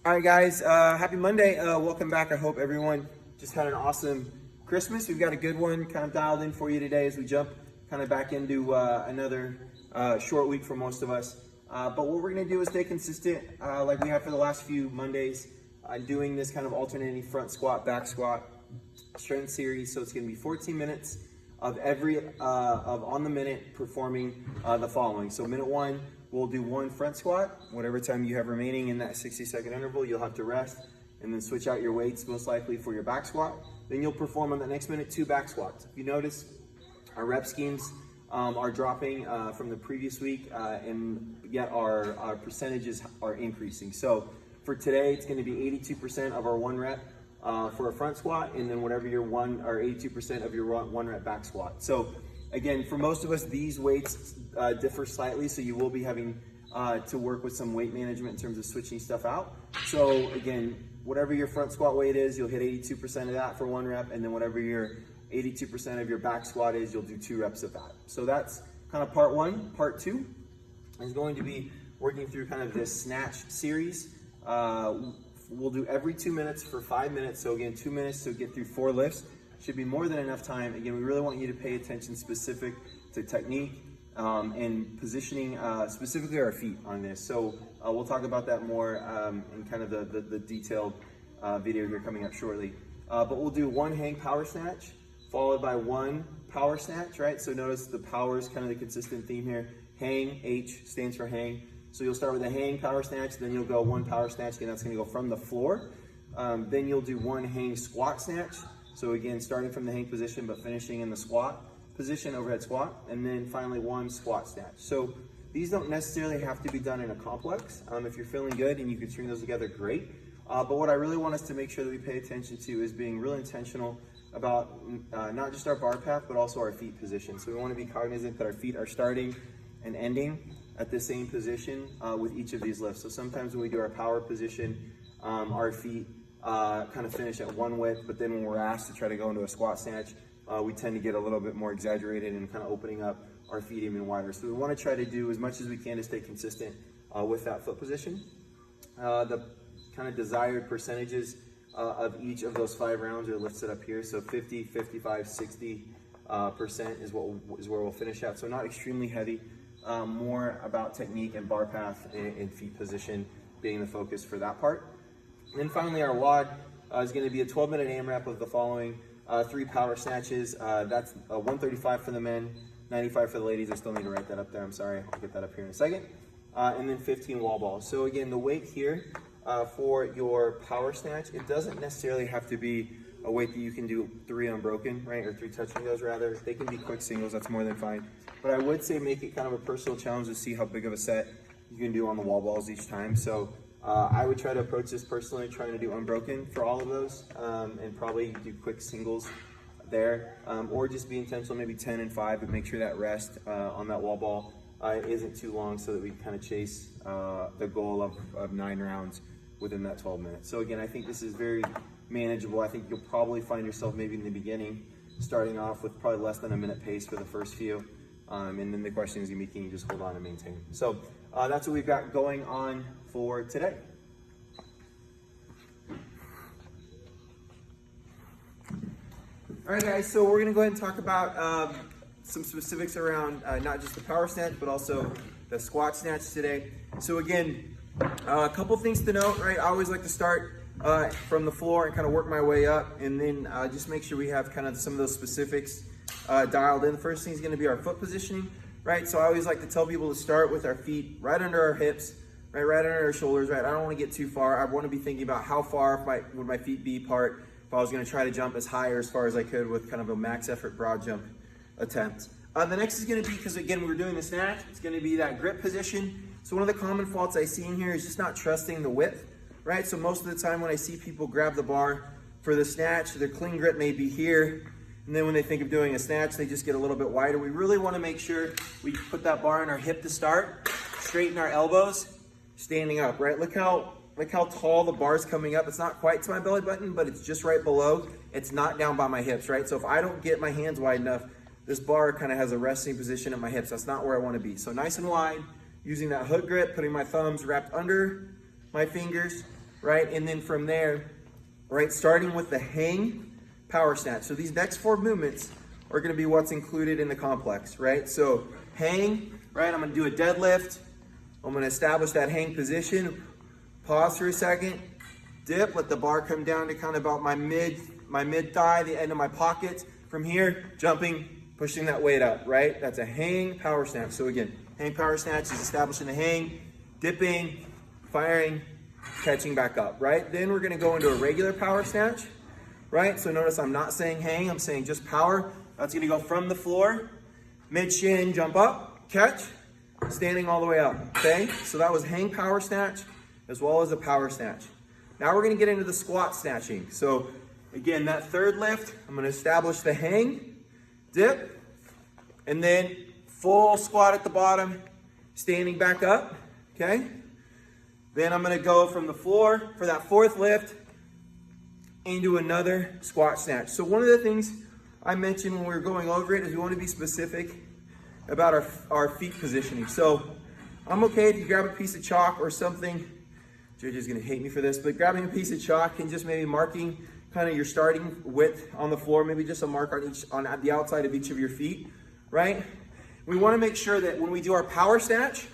All right, guys, happy Monday. Welcome back. I hope everyone just had an awesome Christmas. We've got a good one kind of dialed in for you today as we jump kind of back into another short week for most of us. But what we're going to do is stay consistent like we have for the last few Mondays, doing this kind of alternating front squat, back squat strength series. So it's going to be 14 minutes of on the minute performing the following. So minute one, we'll do one front squat. Whatever time you have remaining in that 60-second interval, you'll have to rest and then switch out your weights, most likely for your back squat. Then you'll perform on the next minute 2 back squats. If you notice, our rep schemes are dropping from the previous week, and yet our percentages are increasing. So for today, it's going to be 82% of our 1 rep for a front squat, and then whatever your 82% of your 1 rep back squat. So again, for most of us, these weights differ slightly, so you will be having to work with some weight management in terms of switching stuff out. So again, whatever your front squat weight is, you'll hit 82% of that for 1 rep, and then whatever your 82% of your back squat is, you'll do 2 reps of that. So that's kind of part 1. Part 2 is going to be working through kind of this snatch series. We'll do every 2 minutes for 5 minutes. So again, 2 minutes to get through 4 lifts. Should be more than enough time. Again, we really want you to pay attention specific to technique and positioning, specifically our feet on this. So we'll talk about that more in kind of the detailed video here coming up shortly. But we'll do 1 hang power snatch, followed by 1 power snatch, right? So notice the power is kind of the consistent theme here. Hang, H stands for hang. So you'll start with a hang power snatch, then you'll go 1 power snatch, and that's gonna go from the floor. Then you'll do 1 hang squat snatch. So again, starting from the hang position, but finishing in the squat position, overhead squat. And then finally 1 squat snatch. So these don't necessarily have to be done in a complex. If you're feeling good and you can string those together, great. But what I really want us to make sure that we pay attention to is being really intentional about not just our bar path, but also our feet position. So we want to be cognizant that our feet are starting and ending at the same position with each of these lifts. So sometimes when we do our power position, our feet kind of finish at 1 width, but then when we're asked to try to go into a squat snatch, we tend to get a little bit more exaggerated and kind of opening up our feet even wider. So we want to try to do as much as we can to stay consistent with that foot position. The kind of desired percentages of each of those 5 rounds are listed up here. So 50, 55, 60% is where we'll finish at. So not extremely heavy, more about technique and bar path and feet position being the focus for that part. And then finally, our WOD is going to be a 12-minute AMRAP of the following 3 power snatches. That's 135 for the men, 95 for the ladies. I still need to write that up there. I'm sorry. I'll get that up here in a second. And then 15 wall balls. So again, the weight here for your power snatch, it doesn't necessarily have to be a weight that you can do 3 unbroken, right? Or 3 touch and goes rather. They can be quick singles. That's more than fine. But I would say make it kind of a personal challenge to see how big of a set you can do on the wall balls each time. So I would try to approach this personally, trying to do unbroken for all of those, and probably do quick singles there, or just be intentional, maybe 10 and 5, but make sure that rest on that wall ball isn't too long so that we kind of chase the goal of 9 rounds within that 12 minutes. So again, I think this is very manageable. I think you'll probably find yourself maybe in the beginning starting off with probably less than a minute pace for the first few, and then the question is gonna be, can you just hold on and maintain? So that's what we've got going on for today. All right, guys, so we're gonna go ahead and talk about some specifics around not just the power snatch, but also the squat snatch today. So again, a couple things to note, right? I always like to start from the floor and kind of work my way up, and then just make sure we have kind of some of those specifics dialed in. The first thing is gonna be our foot positioning, right? So I always like to tell people to start with our feet right under our hips, right under our shoulders, right? I don't want to get too far. I want to be thinking about how far would my feet be apart if I was going to try to jump as high or as far as I could with kind of a max effort broad jump attempt. The next is going to be, because again, we're doing the snatch, it's going to be that grip position. So one of the common faults I see in here is just not trusting the width, right? So most of the time when I see people grab the bar for the snatch, their clean grip may be here, and then when they think of doing a snatch, they just get a little bit wider. We really want to make sure we put that bar in our hip to start, straighten our elbows, standing up, right? Look how tall the bar's coming up. It's not quite to my belly button, but it's just right below. It's not down by my hips, right? So if I don't get my hands wide enough, this bar kind of has a resting position at my hips. That's not where I want to be. So nice and wide, using that hook grip, putting my thumbs wrapped under my fingers, right? And then from there, right, starting with the hang power snatch. So these next 4 movements are gonna be what's included in the complex, right? So hang, right, I'm gonna do a deadlift. I'm gonna establish that hang position, pause for a second, dip, let the bar come down to kind of about my mid thigh, the end of my pocket. From here, jumping, pushing that weight up, right? That's a hang power snatch. So again, hang power snatch is establishing the hang, dipping, firing, catching back up, right? Then we're gonna go into a regular power snatch, right? So notice I'm not saying hang, I'm saying just power. That's gonna go from the floor, mid shin, jump up, catch, standing all the way up, okay? So that was hang power snatch as well as a power snatch. Now we're gonna get into the squat snatching. So again, that third lift, I'm gonna establish the hang, dip, and then full squat at the bottom, standing back up, okay? Then I'm gonna go from the floor for that 4th lift into another squat snatch. So one of the things I mentioned when we were going over it is we wanna be specific about our feet positioning. So I'm okay if you grab a piece of chalk or something. Judge is gonna hate me for this, but grabbing a piece of chalk and just maybe marking kind of your starting width on the floor, maybe just a mark on the outside of each of your feet, right? We wanna make sure that when we do our power snatch,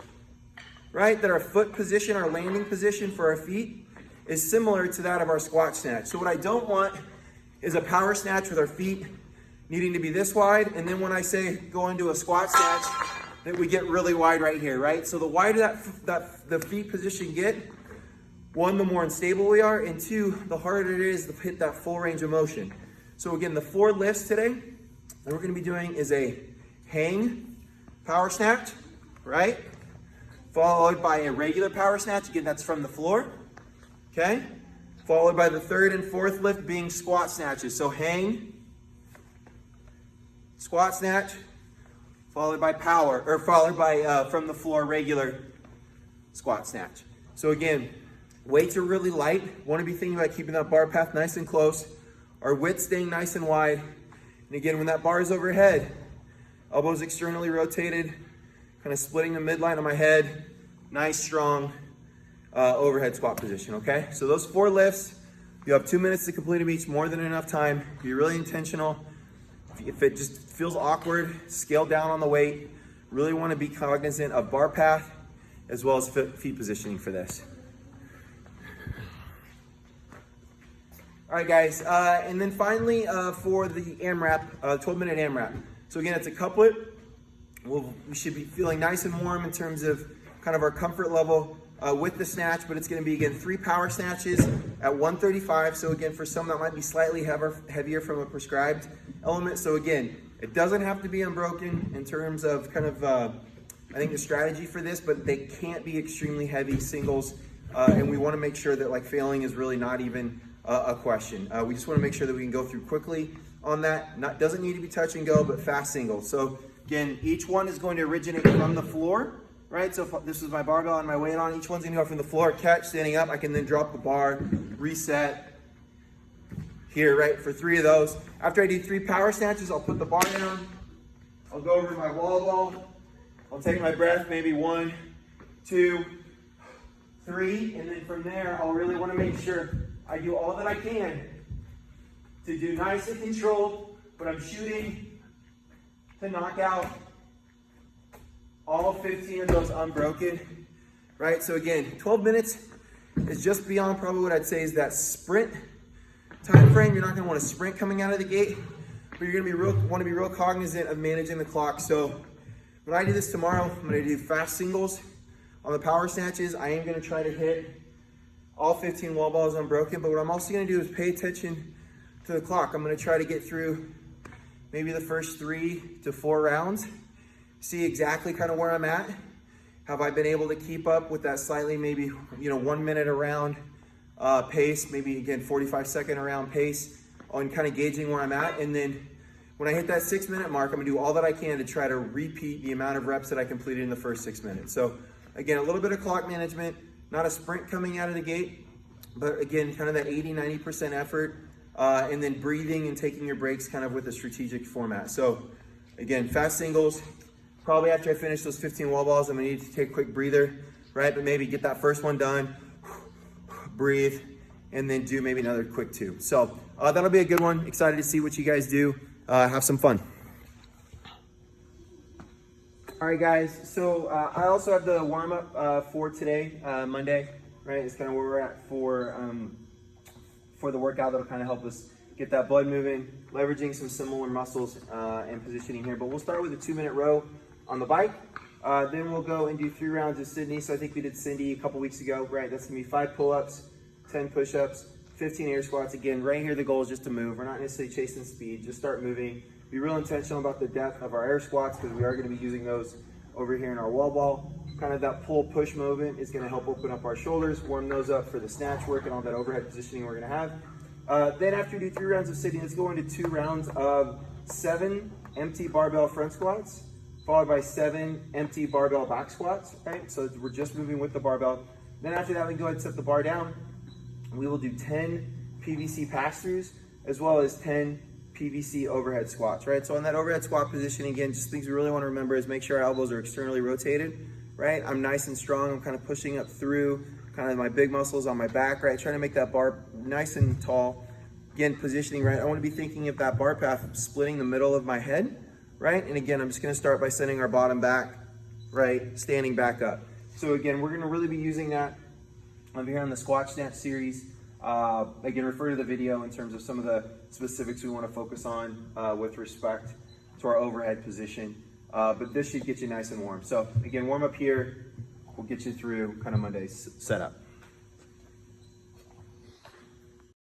right, that our foot position, our landing position for our feet is similar to that of our squat snatch. So what I don't want is a power snatch with our feet needing to be this wide, and then when I say go into a squat snatch, that we get really wide right here, right? So the wider that the feet position get, 1, the more unstable we are, and 2, the harder it is to hit that full range of motion. So again, the 4 lifts today that we're gonna be doing is a hang power snatch, right? Followed by a regular power snatch, again, that's from the floor, okay? Followed by the 3rd and 4th lift being squat snatches. So hang, squat snatch, followed by power, or followed by from the floor, regular squat snatch. So again, weights are really light. Want to be thinking about keeping that bar path nice and close. Our width staying nice and wide. And again, when that bar is overhead, elbows externally rotated, kind of splitting the midline of my head. Nice, strong overhead squat position, okay? So those 4 lifts, you have 2 minutes to complete them each, more than enough time. Be really intentional. If it just feels awkward, scale down on the weight. Really want to be cognizant of bar path as well as feet positioning for this. All right, guys, and then finally for the AMRAP, 12-minute AMRAP. So again, it's a couplet. We should be feeling nice and warm in terms of kind of our comfort level with the snatch, but it's gonna be, again, 3 power snatches at 135. So again, for some that might be slightly heavier from a prescribed element. So again, it doesn't have to be unbroken in terms of kind of, I think the strategy for this, but they can't be extremely heavy singles. And we wanna make sure that like failing is really not even a question. We just wanna make sure that we can go through quickly on that. Doesn't need to be touch and go, but fast singles. So again, each one is going to originate from the floor, right? So if this is my barbell and my weight on, each one's gonna go from the floor, catch, standing up. I can then drop the bar, reset here, right? For 3 of those. After I do 3 power snatches, I'll put the bar down. I'll go over to my wall ball. I'll take my breath, maybe 1, 2, 3. And then from there, I'll really wanna make sure I do all that I can to do nice and controlled, but I'm shooting to knock out all 15 of those unbroken, right? So again, 12 minutes is just beyond probably what I'd say is that sprint time frame. You're not gonna wanna sprint coming out of the gate, but you're gonna wanna be real cognizant of managing the clock. So when I do this tomorrow, I'm gonna do fast singles on the power snatches. I am gonna try to hit all 15 wall balls unbroken, but what I'm also gonna do is pay attention to the clock. I'm gonna try to get through maybe the first 3 to 4 rounds, see exactly kind of where I'm at. Have I been able to keep up with that slightly, maybe, 1 minute a round pace, maybe again, 45-second a round pace on kind of gauging where I'm at. And then when I hit that 6-minute mark, I'm gonna do all that I can to try to repeat the amount of reps that I completed in the first 6 minutes. So again, a little bit of clock management, not a sprint coming out of the gate, but again, kind of that 80-90% effort, and then breathing and taking your breaks kind of with a strategic format. So again, fast singles, probably after I finish those 15 wall balls, I'm gonna need to take a quick breather, right? But maybe get that first one done, breathe, and then do maybe another quick 2. So that'll be a good one. Excited to see what you guys do. Have some fun. All right, guys. So I also have the warm up for today, Monday. Right, it's kind of where we're at for the workout that'll kind of help us get that blood moving, leveraging some similar muscles and positioning here. But we'll start with a 2-minute row on the bike. Then we'll go and do 3 rounds of Sydney. So I think we did Cindy a couple weeks ago, right? That's gonna be 5 pull-ups, 10 push-ups, 15 air squats. Again, right here, the goal is just to move. We're not necessarily chasing speed, just start moving. Be real intentional about the depth of our air squats because we are gonna be using those over here in our wall ball. Kind of that pull push movement is gonna help open up our shoulders, warm those up for the snatch work and all that overhead positioning we're gonna have. Then after you do 3 rounds of Sydney, let's go into 2 rounds of 7 empty barbell front squats, followed by 7 empty barbell back squats, right? So we're just moving with the barbell. Then after that, we go ahead and set the bar down. We will do 10 PVC pass-throughs, as well as 10 PVC overhead squats, right? So in that overhead squat position, again, just things we really want to remember is make sure our elbows are externally rotated, right? I'm nice and strong. I'm kind of pushing up through kind of my big muscles on my back, right? Trying to make that bar nice and tall. Again, positioning, right? I want to be thinking of that bar path splitting the middle of my head, right? And again, I'm just going to start by sending our bottom back, right? Standing back up. So again, we're going to really be using that over here on the Squat Snatch series. Again, refer to the video in terms of some of the specifics we want to focus on with respect to our overhead position. But this should get you nice and warm. So again, warm up here. We'll get you through kind of Monday's setup.